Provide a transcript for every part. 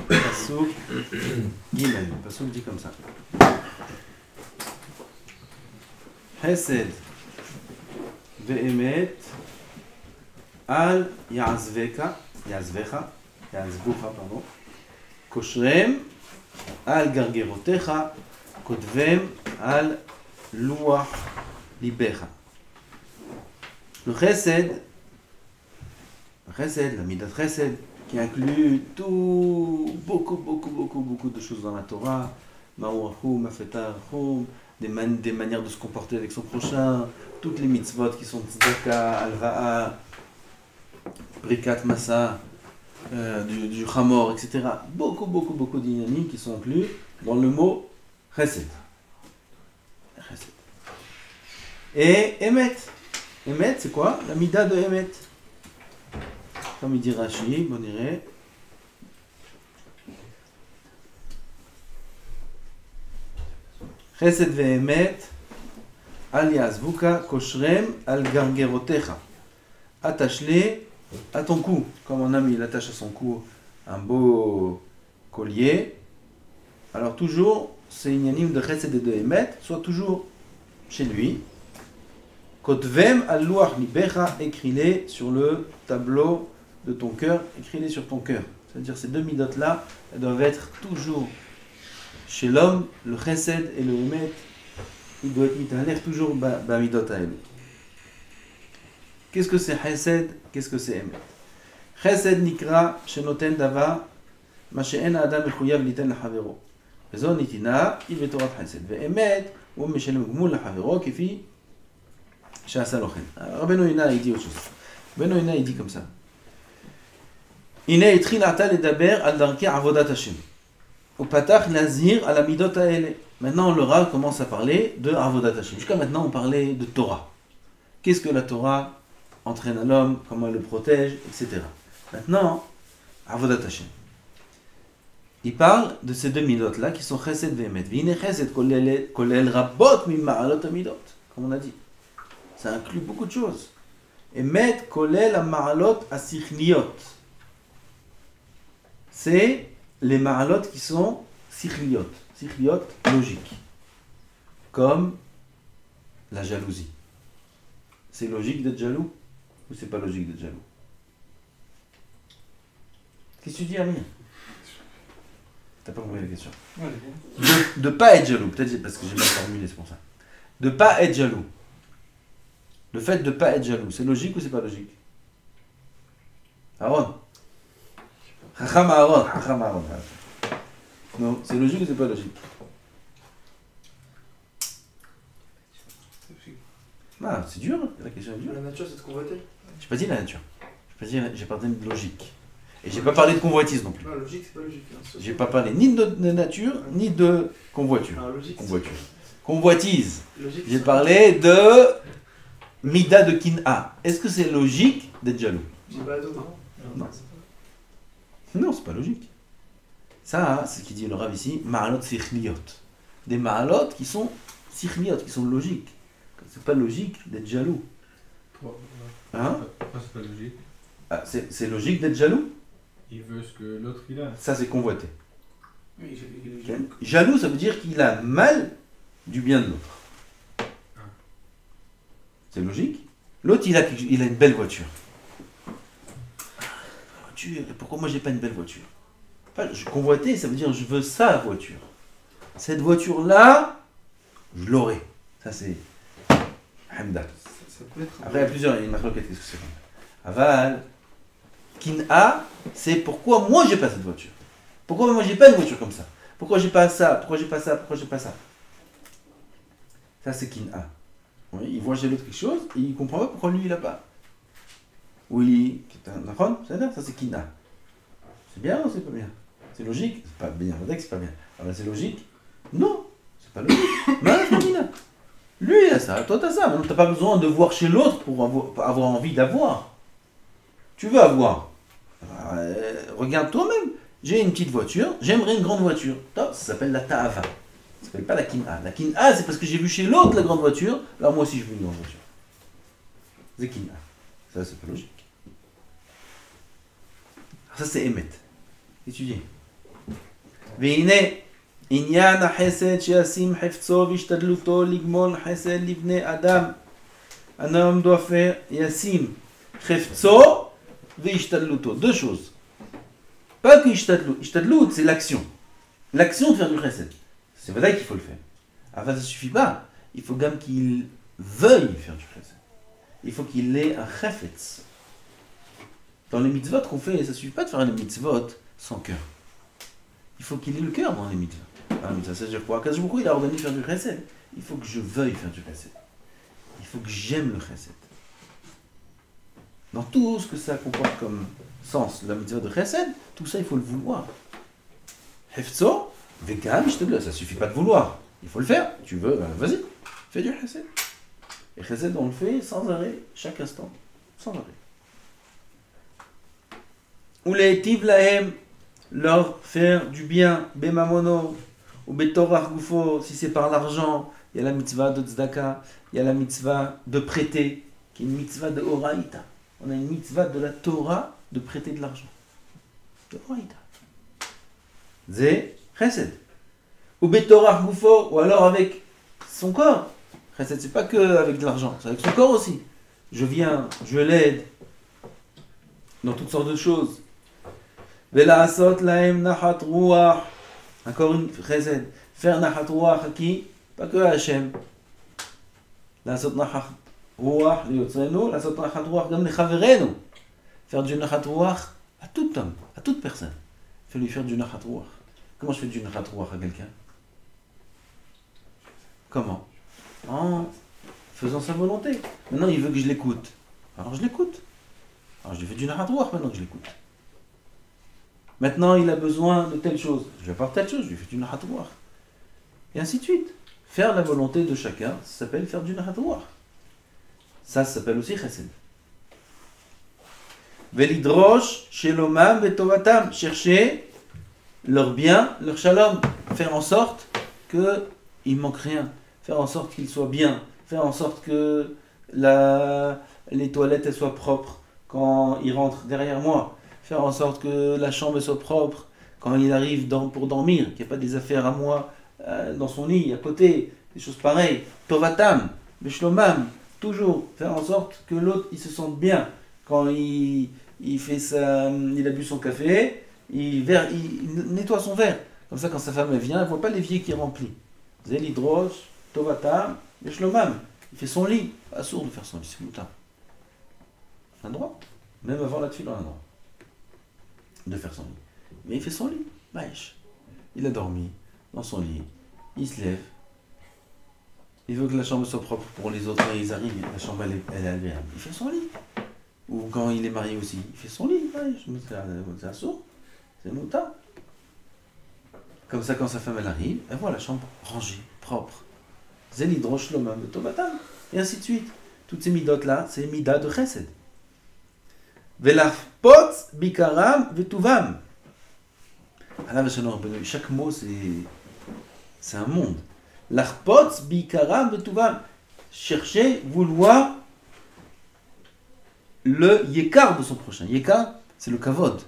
Passouk Gimel. Passouk dit comme ça. Chesed ve'emet al ya'azvecha, pardon. Koshrem al gargerotecha, kotvem al luach libecha. Le chesed, la midat chesed, qui inclut beaucoup de choses dans la Torah, ma'urachum, mafetarachum, des manières de se comporter avec son prochain, toutes les mitzvot qui sont tzedaka, alva'a, brikat massa, du chamor, etc. Beaucoup d'inyanim qui sont inclus dans le mot chesed. Et emet. Emet, c'est quoi? La mida de emet. Comme il dit Rashi, on dirait. Chesed ve'emet al yazvuka koshrem al gargerotecha. Attache-les à ton cou. Comme un homme il attache à son cou un beau collier. Alors toujours, c'est inyanim de chesed et de emet, soit toujours chez lui. Kotvem al luach libecha, écris-les sur le tableau de ton cœur, écris-les sur ton cœur. C'est-à-dire ces deux midotes-là, elles doivent être toujours chez l'homme, le chesed et le emet, il doit être mitaler toujours bamidot haelu. Qu'est-ce que c'est chesed? Qu'est-ce que c'est emet? Chesed nikra shenoten dava ma she'en adam mechuyav liten lechavero. וזו נתינה היא בתורת חסד. ואמת הוא משלם גמול לחברו כפי שעשה לו כן. רבנו יונה il dit autre chose. רבנו יונה il dit comme ça. הנה התחיל עתה לדבר על דרכי עבודת השם. הוא פתח להזהיר על המידות האלה. Maintenant le Rav commence à parler de עבודת השם. Jusqu'à maintenant on parlait de Torah. Qu'est-ce que la Torah entraîne à l'homme, comment elle le protège, etc. Maintenant, עבודת השם. Il parle de ces deux midot-là qui sont chesed et emet. V'ine chesed kolel rabot mima'alot amidot. Comme on a dit. Ça inclut beaucoup de choses. Emet kolel ama'alot asichliot. C'est les ma'alot qui sont sichliot. Sichliot, logique. Comme la jalousie. C'est logique d'être jaloux ou c'est pas logique d'être jaloux? Qu'est-ce que tu dis, Amir? T'as pas compris la question. De pas être jaloux, peut-être parce que j'ai mal formulé, c'est pour ça. De pas être jaloux. Le fait de pas être jaloux, c'est logique ou c'est pas logique? Aaron. Chacham Aaron. Non, c'est logique ou c'est pas logique? Ah, c'est dur, la question est dure. La nature, c'est de convoiter. J'ai pas dit la nature. J'ai parlé de logique. Et j'ai pas parlé de convoitise non plus. Non, logique, c'est pas logique. Hein. J'ai pas parlé ni de nature, ni de convoiture. Non, logique, Convoitise. Logique, J'ai parlé de mida de kin'a. Est-ce que c'est logique d'être jaloux? J'ai pas d'autre. Non. Non, c'est pas logique. Ça, c'est ce qu'il dit le Rav ici, ma'alot sichliot. Des ma'alot qui sont sichliot, qui sont logiques. C'est pas logique d'être jaloux. Hein? Pourquoi c'est pas logique? Ah, c'est logique d'être jaloux? Il veut ce que l'autre il a. Ça, c'est convoité. Oui, Jaloux, ça veut dire qu'il a mal du bien de l'autre. C'est logique. L'autre, il a une belle voiture. Pourquoi moi, j'ai pas une belle voiture? Convoiter, ça veut dire je veux sa voiture. Cette voiture-là, je l'aurai. Ça, c'est Hamda. Ça peut être. Après, il y a plusieurs, il y a une marloquette, qu'est-ce que c'est? Aval, Kin'a, c'est pourquoi moi j'ai pas cette voiture. Pourquoi moi j'ai pas une voiture comme ça? Pourquoi j'ai pas ça? Pourquoi j'ai pas ça? Pourquoi j'ai pas ça? Ça c'est Kin'a. Oui, il voit chez l'autre quelque chose et il comprend pas pourquoi lui il a pas. Oui, ça c'est Kin'a. C'est bien ou c'est pas bien? C'est logique? C'est pas bien, on va dire que c'est pas bien. Alors c'est logique? Non, c'est pas logique. Lui il a ça, toi t'as ça. Maintenant t'as pas besoin de voir chez l'autre pour avoir envie d'avoir. Tu veux avoir. Regarde toi-même. J'ai une petite voiture, j'aimerais une grande voiture. Ça s'appelle la ta'ava. Ça s'appelle pas la kin'a. La kin'a, c'est parce que j'ai vu chez l'autre la grande voiture, alors moi aussi je veux une grande voiture. C'est kin'a. Ça, c'est pas logique. Alors ça, c'est émet. Étudier. והנה, עניין החסד שישים חפצו והשתדלותו לגמול חסד לבני אדם. Un homme doit faire yassim chefzo ve'ishtadluto. Deux choses. Pas que ishtadlut. Ishtadlut, c'est l'action. L'action de faire du chesed. C'est vrai qu'il faut le faire. Enfin, ça ne suffit pas. Il faut même qu'il veuille faire du chesed. Il faut qu'il ait un chefetz. Dans les mitzvot qu'on fait, ça ne suffit pas de faire les mitzvot sans cœur. Il faut qu'il ait le cœur dans les mitzvot. Ah, mais ça veut dire quoi? Quand il a ordonné de faire du chesed, il faut que je veuille faire du chesed. Il faut que j'aime le chesed. Dans tout ce que ça comporte comme sens, la mitzvah de chesed, tout ça il faut le vouloir. Hefzo, vekam, je te le dis, ça suffit pas de vouloir. Il faut le faire. Tu veux, ben vas-y, fais du chesed. Et chesed, on le fait sans arrêt, chaque instant, sans arrêt. Ou les tiv lahem, leur faire du bien, bemamono, ou betorach gufo, si c'est par l'argent, il y a la mitzvah de tzedaka, il y a la mitzvah de prêter, qui est une mitzvah de oraïta. On a une mitzvah de la Torah de prêter de l'argent. De oraïta. Zé, chesed. Ou betorach gufo, ou alors avec son corps. Chesed, c'est pas que avec de l'argent, c'est avec son corps aussi. Je viens, je l'aide dans toutes sortes de choses. Vela asot laem nachat ruach. Encore une chesed. Faire nachat ruach à qui? Pas que à Hachem. לעשות נחת רוח ליוצרנו, לעשות נחת רוח גם לחברנו. Faire du נחת רוח à tout homme, à toute personne. Fais lui faire du נחת רוח. Comment je fais du נחת רוח à quelqu'un? Comment? En faisant sa volonté. Maintenant il veut que je l'écoute. Alors je l'écoute. Alors je lui fais du נחת רוח maintenant que je l'écoute. Maintenant il a besoin de telle chose. Je lui apporte telle chose, je lui fais du נחת רוח. Et ainsi de suite. Faire la volonté de chacun, ça s'appelle faire du nachat ruach. Ça s'appelle aussi chesed. Velidrosh shelomam vetovatam. Chercher leur bien, leur shalom. Faire en sorte qu'il ne manque rien. Faire en sorte qu'ils soient bien. Faire en sorte que les toilettes elles soient propres quand ils rentrent derrière moi. Faire en sorte que la chambre soit propre quand il arrive pour dormir. Qu'il n'y ait pas des affaires à moi dans son lit, à côté, des choses pareilles. Tovatam, Beshlomam, toujours faire en sorte que l'autre il se sente bien. Quand il a bu son café, il nettoie son verre. Comme ça, quand sa femme elle vient, elle ne voit pas l'évier qui est rempli. Zelidrosh, Tovatam, Beshlomam. Il fait son lit. Pas sourd de faire son lit, c'est moutin. Un droit. Même avant la tefila, on a un droit de faire son lit. Mais il fait son lit. Maïch. Il a dormi dans son lit, il se lève, il veut que la chambre soit propre pour les autres, quand ils arrivent, la chambre elle est agréable, il fait son lit. Ou quand il est marié aussi, il fait son lit, c'est un sourd, c'est mouta. Comme ça, quand sa femme elle arrive, elle voit la chambre rangée, propre. Zelidrosh lomam tovatam, et ainsi de suite. Toutes ces midot là, c'est midah de chesed. Velachpot bikaram vetuvam. Chaque mot c'est un monde. L'achpotz bikaram betuvam. Chercher, vouloir le yekar de son prochain. Yekar, c'est le kavod.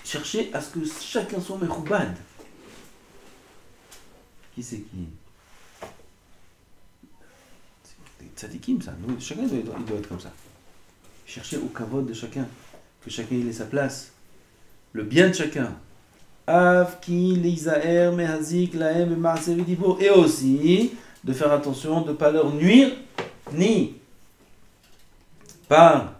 Chercher à ce que chacun soit mechoubad. Qui c'est qui? C'est des tzadikim ça. Chacun il doit être comme ça. Chercher au kavod de chacun. Que chacun il ait sa place. Le bien de chacun. Et aussi de faire attention de ne pas leur nuire ni par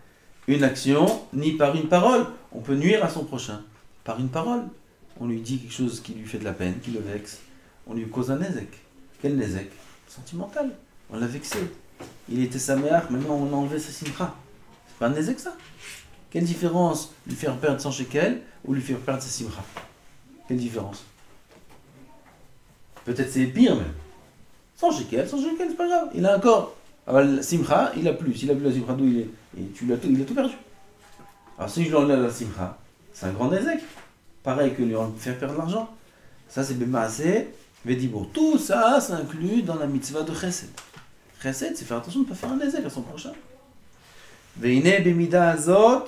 une action ni par une parole. On peut nuire à son prochain par une parole. On lui dit quelque chose qui lui fait de la peine, qui le vexe. On lui cause un nezek. Quel nezek? Sentimental. On l'a vexé. Il était saméach, maintenant on a enlevé sa simcha. C'est pas un nezek ça? Quelle différence lui faire perdre son shekel ou lui faire perdre sa simcha? Quelle différence? Peut-être c'est pire même. Sans shekel, c'est pas grave. Il a encore. Alors, la simcha, il a plus. S'il a plus la simcha, d'où il est? Et il a tout perdu. Alors si je lui enlève la simcha, c'est un grand nezek. Pareil que lui faire perdre l'argent. Ça c'est bemaaseh vedibour. Tout ça, ça inclut dans la mitzvah de chesed. Chesed, c'est faire attention de ne pas faire un nezek à son prochain. Veine bemida azot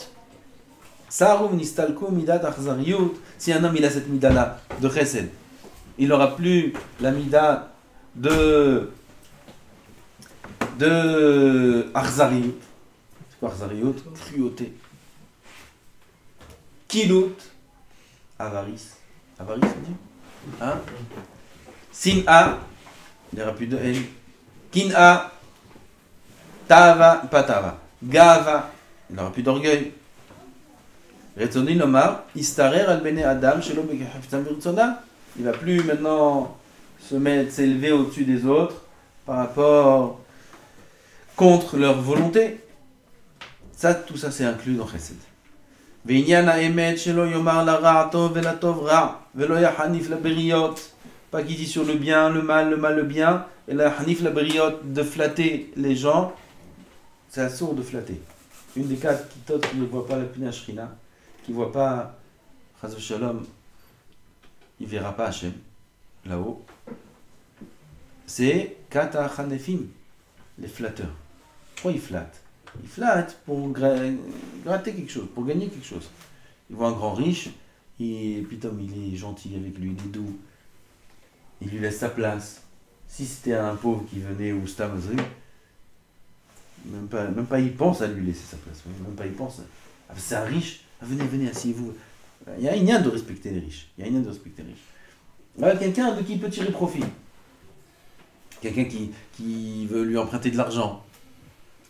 Sarum nistalku midat achzariyut. Si un homme il a cette mida-là de chesed, il n'aura plus la mida de achzariyut. C'est quoi achzariyut? Cruauté. Kilut, avarice. Avarice, on dit? Hein? Sin'a, il n'y aura plus de haine. Kin'a, tava, pas tava. Gava, il n'y aura plus d'orgueil. Retzoni nomar, istarer al bene adam, shelo bekeftam birtzona. Il ne va plus maintenant s'élever au-dessus des autres par rapport contre leur volonté. Ça, tout ça, c'est inclus dans Chesed. V'inyan ha'emet shelo yomar la ra' tov ve la tov ra' velo yahanif la beriot. Pas qu'il dit sur le bien, le mal, le bien, et la hanif la beriot, de flatter les gens. C'est assourd de flatter. Une des quatre qui ne voit pas la Pina Shrina, qui ne voit pas Chaz Shalom, il ne verra pas Hachem, là-haut. C'est Kata Hanefim, les flatteurs. Pourquoi ils flattent? Ils flattent pour gratter quelque chose, pour gagner quelque chose. Ils voient un grand riche, et puis Tom, il est gentil avec lui, il est doux. Il lui laisse sa place. Si c'était un pauvre qui venait au Stamazri, même pas il pense à lui laisser sa place. Même pas il pense. Ah, c'est un riche. Ah, venez, asseyez-vous. Il y a une de respecter les riches. Voilà, quelqu'un de qui il peut tirer profit. Quelqu'un qui veut lui emprunter de l'argent.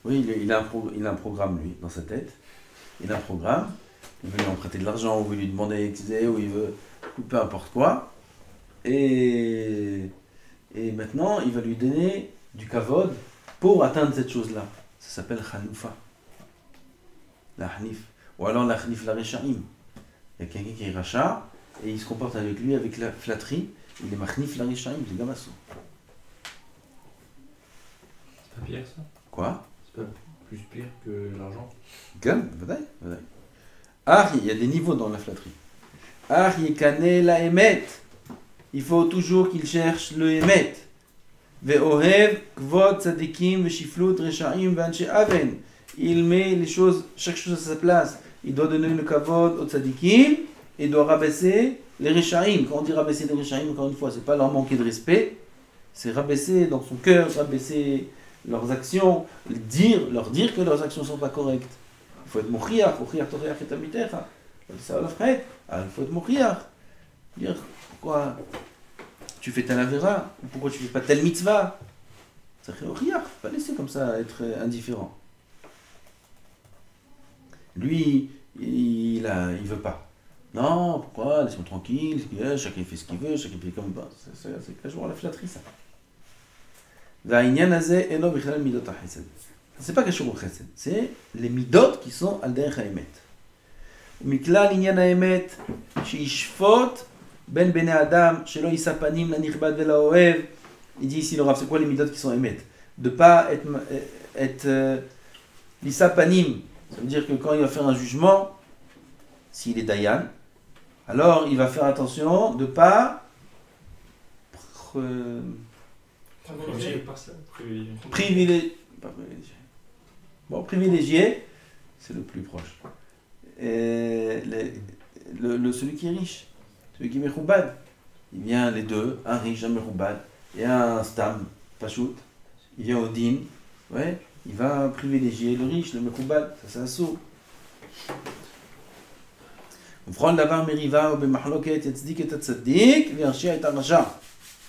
Oui, il a un programme, lui, dans sa tête. Il a un programme. Il veut lui emprunter de l'argent, ou il veut lui demander, ou il veut, peu importe quoi. Et maintenant, il va lui donner du kavod pour atteindre cette chose-là. Ça s'appelle Hanoufa. La Hanif. Ou alors la Hanif la Rechaim. Il y a quelqu'un qui est rachat et il se comporte avec lui avec la flatterie. Il est Machnif la Rechaim, c'est Gamasso. C'est pas pire ça? Quoi? C'est pas plus pire que l'argent? Gam, vadaï. Il y a des niveaux dans la flatterie. Yekane la Emet. Il faut toujours qu'il cherche le Emet. Ve'ohev kvod tzadikim ve'shiflut rechaim ve'anche aven. Il met les choses, chaque chose à sa place. Il doit donner le kavod aux tzadikim et il doit rabaisser les rechaim. Quand on dit rabaisser les rechaim, encore une fois, c'est pas leur manquer de respect, c'est rabaisser dans son cœur, rabaisser leurs actions, leur dire que leurs actions sont pas correctes. Il faut être mochiach toreach et amitecha. Ça va faire. Il faut être mochiach. Dire pourquoi tu fais telle avéra, ou pourquoi tu fais pas telle mitzvah. Ça fait mochiach. Pas laisser comme ça être indifférent. Lui, il veut pas. Non, pourquoi? Laisse-moi tranquille, chacun fait ce qu'il veut, chacun fait comme il veut. C'est quasiment la flatterie, ça. C'est pas quelque chose au chesed, c'est les midot qui sont al derech haemet. Mikla l'inyan haemet, shishfot ben bene adam, shelo yisa panim la nichbad vela oev. Il dit ici le Rav, c'est quoi les midot qui sont haemet? De pas être yisa panim. Ça veut dire que quand il va faire un jugement, s'il est dayan, alors il va faire attention de ne pas privilégier, c'est le plus proche. Celui qui est riche, celui qui est mechoubad, il vient les deux, un riche, un mechoubad, et un stam, pachout, il vient au din, ouais. Il va privilégier le riche, le mechoubad, ça c'est un saut. ובכל דבר מריבה או במחלוקת יצדיק את הצדיק וירשיע את הרשע.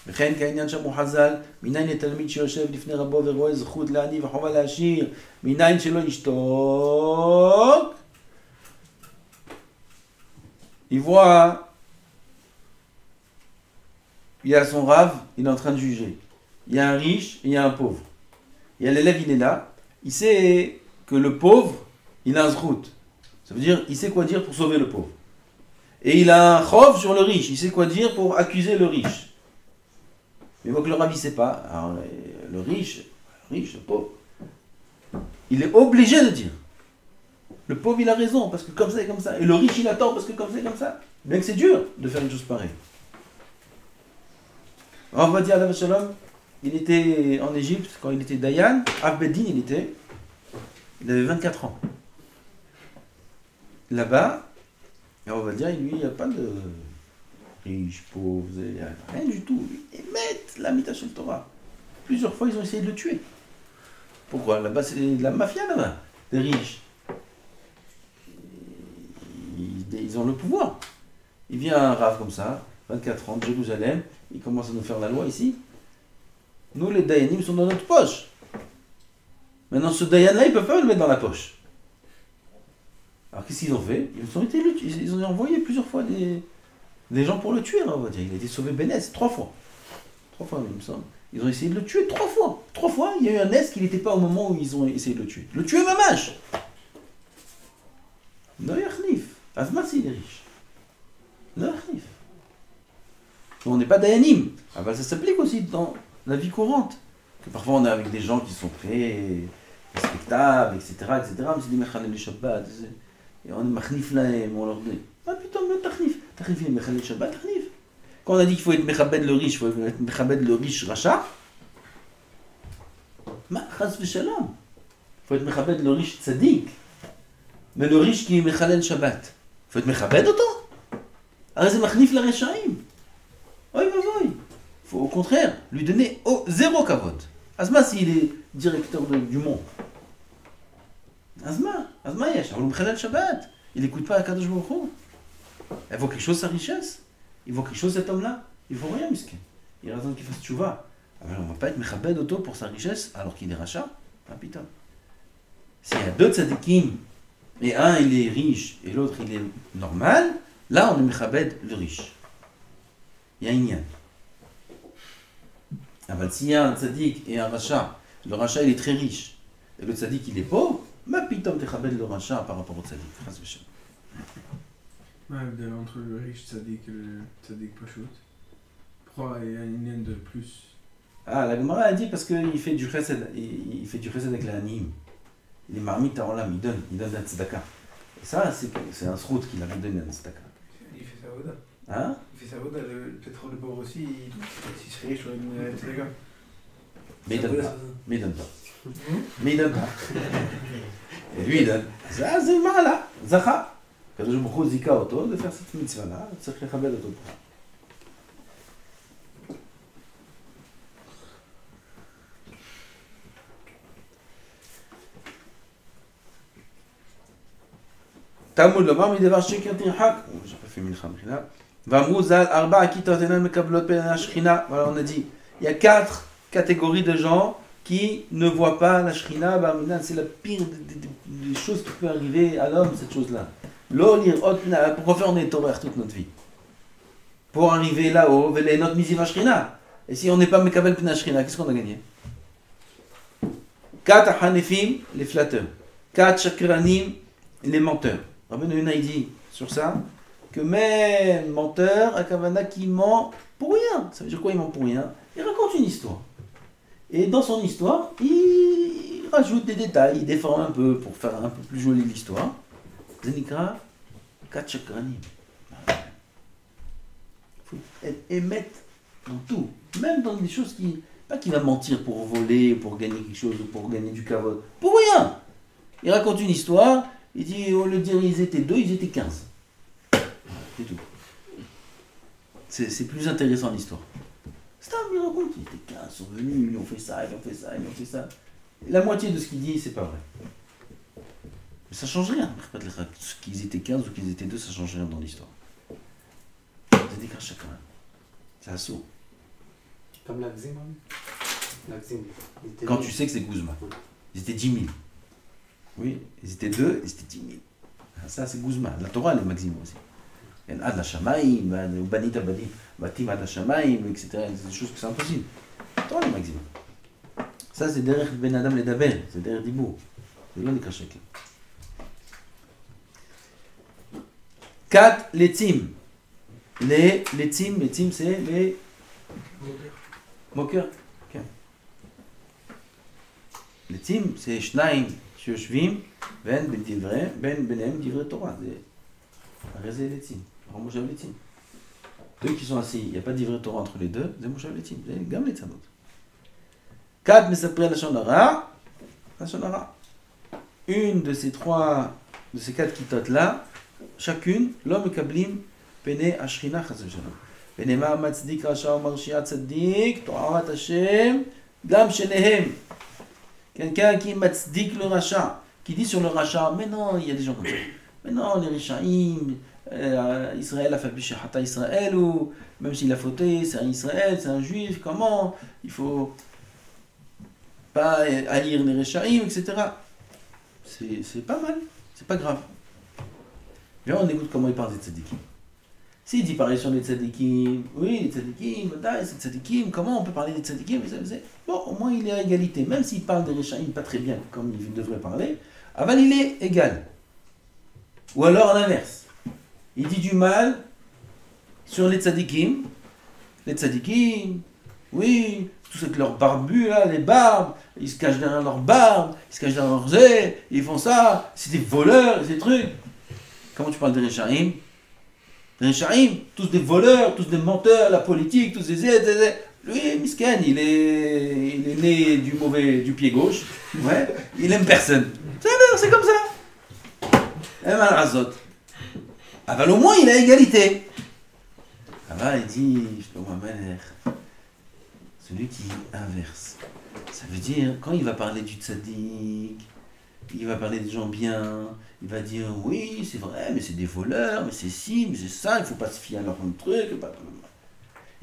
וכן כעניין שם הוא חז"ל, מניין לתלמיד שיושב לפני רבו ורואה זכות לעני וחובה לעשיר, מניין שלא ישתוק. Il voit, il y a son rave, il est en train de juger. Il y a un riche et il y a un pauvre. Il y a l'élève, il est là, il sait que le pauvre, il a un zrout. Ça veut dire, il sait quoi dire pour sauver le pauvre. Et il a un chov sur le riche, il sait quoi dire pour accuser le riche. Mais il voit que le rabbi ne sait pas. Alors, le riche, le pauvre, il est obligé de dire. Le pauvre, il a raison, parce que comme ça et comme ça. Et le riche, il a tort, parce que comme ça et comme ça. Bien que c'est dur de faire une chose pareille. Alors, on va dire à Shalom, il était en Égypte, quand il était Dayan, Abbeddin, il avait 24 ans. là-bas, et on va dire, lui, il n'y a pas de riche, pauvre, il n'y a rien du tout. Ils mettent la Mita Shel Torah. Plusieurs fois, ils ont essayé de le tuer. Pourquoi? Là-bas, c'est de la mafia, là-bas, des riches. Ils ont le pouvoir. Il vient un rave comme ça, 24 ans, de Jérusalem, il commence à nous faire la loi ici. Nous, les Dayanim, sont dans notre poche. Maintenant, ce Dayan-là, ils ne peuvent pas le mettre dans la poche. Alors, qu'est-ce qu'ils ont fait? Ils ont envoyé plusieurs fois des gens pour le tuer, là, on va dire. Il a été sauvé Bénès 3 fois. 3 fois, il me semble. Ils ont essayé de le tuer 3 fois. 3 fois, il y a eu un est qui n'était pas au moment où ils ont essayé de le tuer. Le tuer même âge. Noyachnif. Azmas, il est riche. Noyachnif. On n'est pas Dayanim. Ah bah, ça s'applique aussi dans la vie courante. Que parfois, on est avec des gens qui sont très respectables, etc. Mais c'est des mechanel du Shabbat. Et on est machnif là, on leur dit ah putain, mais tachnif. Tachnif, il est mechanel du Shabbat, tachnif. Quand on a dit qu'il faut être mechabed le riche, il faut être mechabed le riche rachat. Ma chas v'shalom. Il faut être mechabed le riche tzaddik. Mais le riche qui est mechalel Shabbat, il faut être mechabed autant. Alors c'est machnif la rechaim. Oui. Il faut au contraire lui donner zéro kavod. Azma s'il est directeur du monde. Azma yesh, il est mechalel Shabbat. Il n'écoute pas Akadosh Baruch Hu. Il vaut quelque chose sa richesse. Il vaut quelque chose cet homme-là. Il vaut rien, miskin. Il attend qu'il fasse tchouva. Alors on ne va pas être mechabed auto pour sa richesse alors qu'il est rachat. Ah putain. S'il y a deux tzadikim, et un il est riche et l'autre il est normal, là on est mechabed le riche. Il y a une yann. Alors s'il y a un tzadik et un rachat, le rachat il est très riche, et le tzadik il est pauvre, ma pitom mechabed le rachat par rapport au tzadik. Entre le riche tzaddik et le tzaddik Pashut. Pourquoi il y a une ligne de plus? Ah, la Gemara a dit parce qu'il fait du chesed, il fait du chesed avec la anime. Les marmites en l'âme, il donne un tzedaka. Et ça, c'est un srout qu'il avait donné un tzedaka. Il fait sa voda. Hein? Il fait sa voda, peut-être le pauvre aussi, s'il serait riche, il donne un tzedaka. Mais il donne pas. Mais il donne pas. Et lui, il donne. Ça, c'est mal, Zacha. Quand je me zika auto, de faire cette mitzvah-là, c'est très chabel auto. Talmud lomar midevar sheker tirhak. J'ai pas fait milcha mechina. Vamuzal arba akitot enan mekablot ben shechina. Voilà, on a dit, il y a 4 catégories de gens qui ne voient pas la shechina. C'est la pire des choses qui peut arriver à l'homme, cette chose-là. Pourquoi faire on est torah toute notre vie? Pour arriver là-haut, notre misiva shrina. Et si on n'est pas mekabel pna shrina, qu'est-ce qu'on a gagné? 4 hanefim, les flatteurs. 4 chakranim, les menteurs. Rabbeinu Yonah il dit sur ça que même menteur, Akavana qui ment pour rien. Ça veut dire quoi, il ment pour rien? Il raconte une histoire. Et dans son histoire, il rajoute des détails, il déforme un peu pour faire un peu plus jolie l'histoire. Zenikra, 4 chakranim. Il faut émettre dans tout, même dans des choses qui. Pas qu'il va mentir pour voler, pour gagner quelque chose ou pour gagner du kavod. Pour rien! Il raconte une histoire, il dit au lieu de dire ils étaient 2, ils étaient 15. C'est tout. C'est plus intéressant l'histoire. C'est un il raconte, ils étaient 15, ils sont venus, ils ont fait ça, ils ont fait ça, ils ont fait ça. Et la moitié de ce qu'il dit, c'est pas vrai. Mais ça change rien. Qu'ils étaient 15 ou qu'ils étaient 2, ça change rien dans l'histoire. C'est des cas chacun. C'est un saut. Comme la Gzim, Quand tu sais que c'est Guzma. Ils étaient 10 000. Oui, ils étaient 2, ils étaient 10 000. Ça, c'est Guzma. La Torah, elle est maximum aussi. Il y a Ad la Shamaïm, Banita Batim Ad la Shamaïm, etc. C'est des choses qui sont impossibles. La Torah, elle est maximum. Ça, c'est derrière Ben Adam les Daber. C'est derrière Dibou. C'est là les Kachek. 4, les Tzim. Les Tzim, c'est les moqueurs. Okay. Les Tzim, c'est Shnaim, Shoshvim, Ben Divrei, Ben Benem, Divrei Torah. C'est les Tzim. Alors, moi, j'avais les Tzim. Deux qui sont assis, il n'y a pas de Divrei Torah entre les deux, c'est moi, j'avais les Tzim. C'est gamme les Tzamot. 4, Mesapri Lashon Hara. Une de ces 4 kitotes là, chacune, l'homme kablim, pene ashrina chas v'shalom. Venema matzdik rasha ou marshia tzaddik, to'arat Hashem, gam shenehem. Quelqu'un qui matzdik le rachat, qui dit sur le rachat, mais non, il y a des gens comme ça. Mais non, les Rishaïm, Israël a fait Bishahata Israël, ou même s'il a fauté, c'est un Israël, c'est un juif, comment il faut pas haïr les Rishaïm, etc. C'est pas mal, c'est pas grave. Viens, on écoute comment il parle des tzadikim. S'il dit parler sur les tzadikim, oui, les tzadikim, c'est tzadikim, comment on peut parler des tzadikim? Bon, au moins il est à égalité, même s'il parle des Rishaïm pas très bien, comme il devrait parler, Aval il est égal. Ou alors l'inverse. Il dit du mal sur les tzadikim. Les tzadikim, oui, tous avec leurs barbus là, les barbes, ils se cachent derrière leurs barbes, ils se cachent derrière leurs ailes, ils font ça, c'est des voleurs, ces trucs. Comment tu parles des Rishaïm? Les Rishaïm, tous des voleurs, tous des menteurs, la politique, tous des aides. Lui, misken, il est né du pied gauche, ouais, il aime personne. C'est comme ça. Aval au moins il a égalité. Aval il dit, celui qui inverse. Ça veut dire, quand il va parler du tzaddik, il va parler des gens bien, il va dire, oui, c'est vrai, mais c'est des voleurs, mais c'est ci, mais c'est ça, il ne faut pas se fier à leur truc.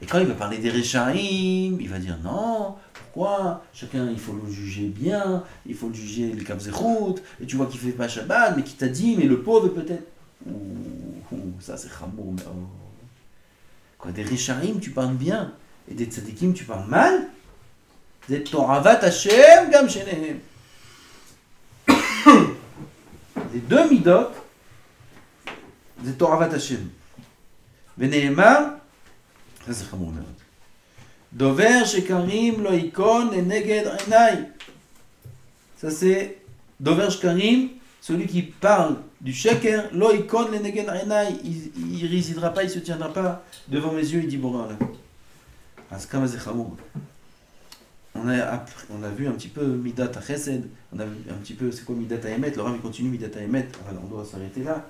Et quand il va parler des Rishaïm, il va dire, non, pourquoi? Chacun, il faut le juger bien, il faut le juger le Kavzerhout, et tu vois qu'il ne fait pas Shabbat, mais qui t'a dit, mais le pauvre peut-être. Ça c'est chamour. Quoi, des Rishaïm, tu parles bien, et des tzadikim, tu parles mal. Des Toravat Hashem, gam shenehem. Les deux midot, des Toravat Hashem. Veneemar, ça c'est chamour. Dover shekarim lo ikon le neged einai. Ça c'est Dover shekarim, celui qui parle du sheker, lo ikon le neged einai. Il ne résidera pas, il ne se tiendra pas devant mes yeux, il dit bon là. Askama c'est chamour. On a vu un petit peu Midat HaChesed, on a vu un petit peu c'est quoi Midat HaEmet, le Rav il continue Midat HaEmet, alors on doit s'arrêter là.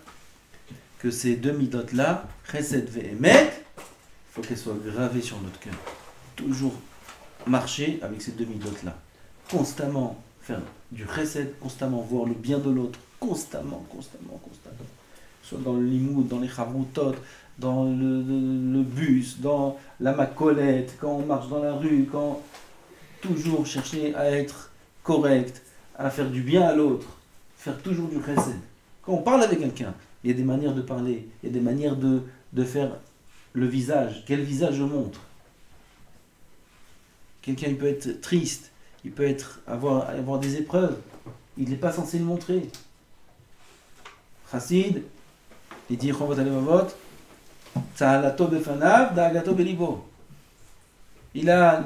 Que ces deux Midot là, Chesed et Emet, il faut qu'elles soient gravées sur notre cœur. Toujours marcher avec ces deux Midot là. Constamment faire du Chesed, constamment voir le bien de l'autre, constamment. Soit dans le limoud, dans les chavroutot, dans le bus, dans la macolette, quand on marche dans la rue, quand toujours chercher à être correct, à faire du bien à l'autre, faire toujours du chesed. Quand on parle avec quelqu'un, il y a des manières de parler, il y a des manières de faire le visage. Quel visage je montre? Quelqu'un il peut être triste, il peut avoir des épreuves, il n'est pas censé le montrer. Chassid, il dit Chovat Alevavot, Tzahalato befanav, Da'agato belibo. Il a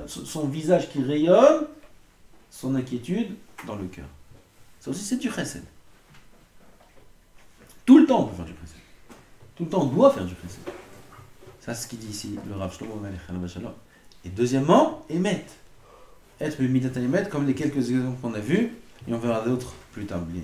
son visage qui rayonne, son inquiétude dans le cœur. Ça aussi, c'est du chesed. Tout le temps, on peut faire du chesed. Tout le temps, on doit faire du chesed. Ça, c'est ce qu'il dit ici, le Rav Shlomo Melech. Et deuxièmement, émet. Être le midat émet, comme les quelques exemples qu'on a vus, et on verra d'autres plus tard. Amen.